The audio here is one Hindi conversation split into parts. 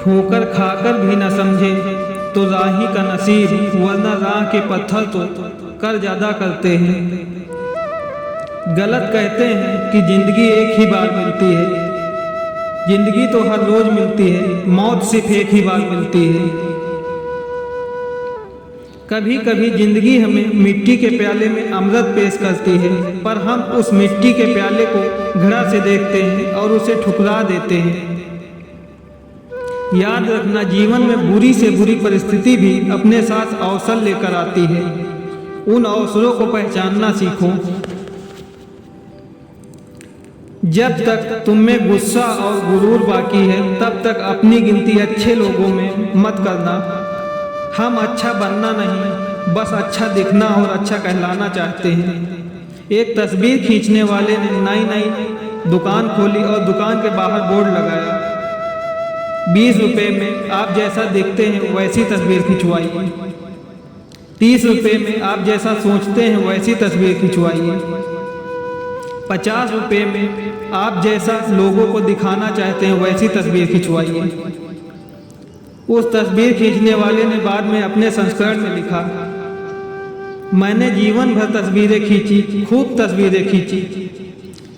ठोकर खाकर भी न समझे तो राही का नसीब, वरना राह के पत्थर तो कर ज्यादा करते हैं। गलत कहते हैं कि जिंदगी एक ही बार मिलती है। जिंदगी तो हर रोज मिलती है, मौत सिर्फ एक ही बार मिलती है। कभी कभी जिंदगी हमें मिट्टी के प्याले में अमृत पेश करती है, पर हम उस मिट्टी के प्याले को घृणा से देखते हैं और उसे ठुकरा देते हैं। याद रखना, जीवन में बुरी से बुरी परिस्थिति भी अपने साथ अवसर लेकर आती है। उन अवसरों को पहचानना सीखो। जब तक तुम में गुस्सा और गुरूर बाकी है, तब तक अपनी गिनती अच्छे लोगों में मत करना। हम अच्छा बनना नहीं, बस अच्छा दिखना और अच्छा कहलाना चाहते हैं। एक तस्वीर खींचने वाले ने नई नई दुकान खोली और दुकान के बाहर बोर्ड लगाया, 20 रुपये में आप जैसा दिखते हैं वैसी तस्वीर खिंचवाइए। 30 रुपये में आप जैसा सोचते हैं वैसी तस्वीर खिंचवाइए। 50 रुपये में आप जैसा लोगों को दिखाना चाहते हैं वैसी तस्वीर खिंचवाइए। उस तस्वीर खींचने वाले ने बाद में अपने संस्करण में लिखा, मैंने जीवन भर तस्वीरें खींची, खूब तस्वीरें खींची,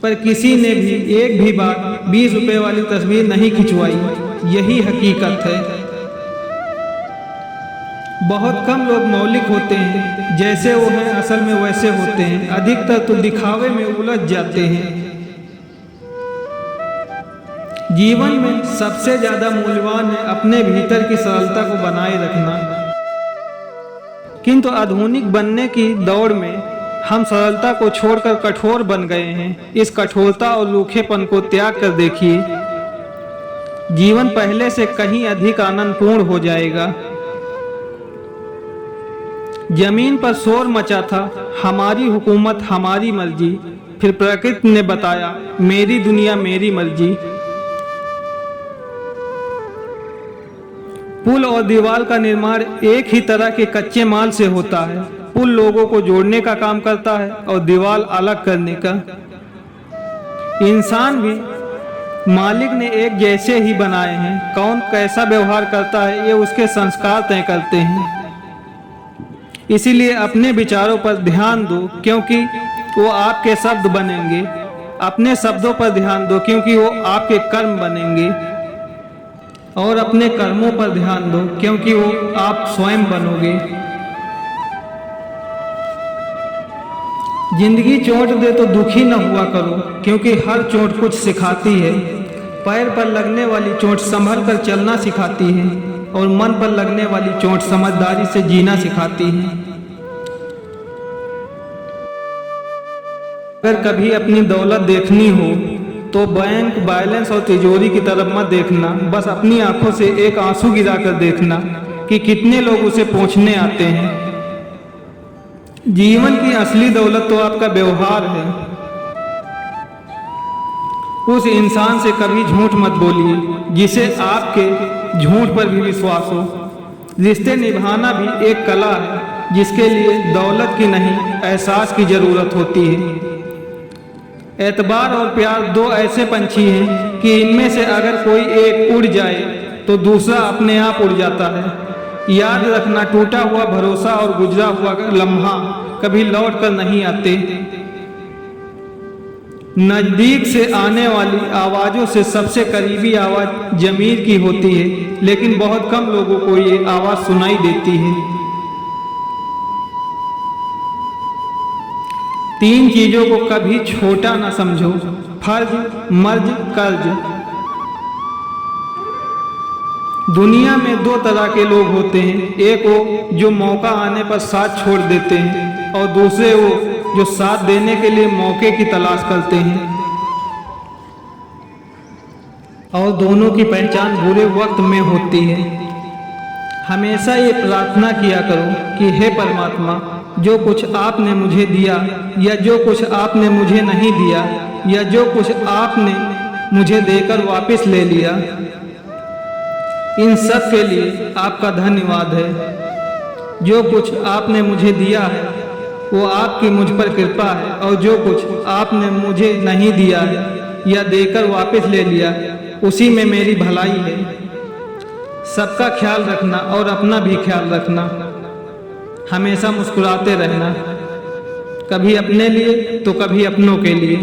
पर किसी ने भी एक भी बार 20 रुपये वाली तस्वीर नहीं खिंचवाई। यही हकीकत है। बहुत कम लोग मौलिक होते हैं, जैसे वो हैं असल में वैसे होते हैं। अधिकतर तो दिखावे में उलझ जाते हैं। जीवन में सबसे ज्यादा मूल्यवान है अपने भीतर की सरलता को बनाए रखना। किंतु आधुनिक बनने की दौड़ में हम सरलता को छोड़कर कठोर बन गए हैं। इस कठोरता और रूखेपन को त्याग कर देखिए, जीवन पहले से कहीं अधिक आनंदपूर्ण हो जाएगा। जमीन पर शोर मचा था, हमारी हुकूमत हमारी मर्जी। फिर प्रकृति ने बताया, मेरी दुनिया मेरी मर्जी। पुल और दीवार का निर्माण एक ही तरह के कच्चे माल से होता है। पुल लोगों को जोड़ने का काम करता है और दीवार अलग करने का। इंसान भी मालिक ने एक जैसे ही बनाए हैं। कौन कैसा व्यवहार करता है ये उसके संस्कार तय करते हैं। इसीलिए अपने विचारों पर ध्यान दो, क्योंकि वो आपके शब्द बनेंगे। अपने शब्दों पर ध्यान दो, क्योंकि वो आपके कर्म बनेंगे। और अपने कर्मों पर ध्यान दो, क्योंकि वो आप स्वयं बनोगे। जिंदगी चोट दे तो दुखी न हुआ करो, क्योंकि हर चोट कुछ सिखाती है। पैर पर लगने वाली चोट संभल कर चलना सिखाती है और मन पर लगने वाली चोट समझदारी से जीना सिखाती है। अगर कभी अपनी दौलत देखनी हो तो बैंक बैलेंस और तिजोरी की तरफ मत देखना। बस अपनी आंखों से एक आंसू गिरा कर देखना कि कितने लोग उसे पोंछने आते हैं। जीवन की असली दौलत तो आपका व्यवहार है। उस इंसान से कभी झूठ मत बोलिए जिसे आपके झूठ पर भी विश्वास हो। रिश्ते निभाना भी एक कला है, जिसके लिए दौलत की नहीं एहसास की जरूरत होती है। एतबार और प्यार दो ऐसे पंछी हैं कि इनमें से अगर कोई एक उड़ जाए तो दूसरा अपने आप उड़ जाता है। याद रखना, टूटा हुआ भरोसा और गुजरा हुआ लम्हा कभी लौट कर नहीं आते। नजदीक से आने वाली आवाजों से सबसे करीबी आवाज जमीर की होती है, लेकिन बहुत कम लोगों को ये आवाज सुनाई देती है। 3 चीजों को कभी छोटा ना समझो, फर्ज, मर्ज, कर्ज। दुनिया में 2 तरह के लोग होते हैं। एक वो जो मौका आने पर साथ छोड़ देते हैं, और दूसरे वो जो साथ देने के लिए मौके की तलाश करते हैं। और दोनों की पहचान बुरे वक्त में होती है। हमेशा ये प्रार्थना किया करो कि हे परमात्मा, जो कुछ आपने मुझे दिया या जो कुछ आपने मुझे नहीं दिया या जो कुछ आपने मुझे देकर वापस ले लिया, इन सब के लिए आपका धन्यवाद है। जो कुछ आपने मुझे दिया है वो आपकी मुझ पर कृपा है, और जो कुछ आपने मुझे नहीं दिया है या देकर वापस ले लिया, उसी में मेरी भलाई है। सबका ख्याल रखना और अपना भी ख्याल रखना। हमेशा मुस्कुराते रहना, कभी अपने लिए तो कभी अपनों के लिए।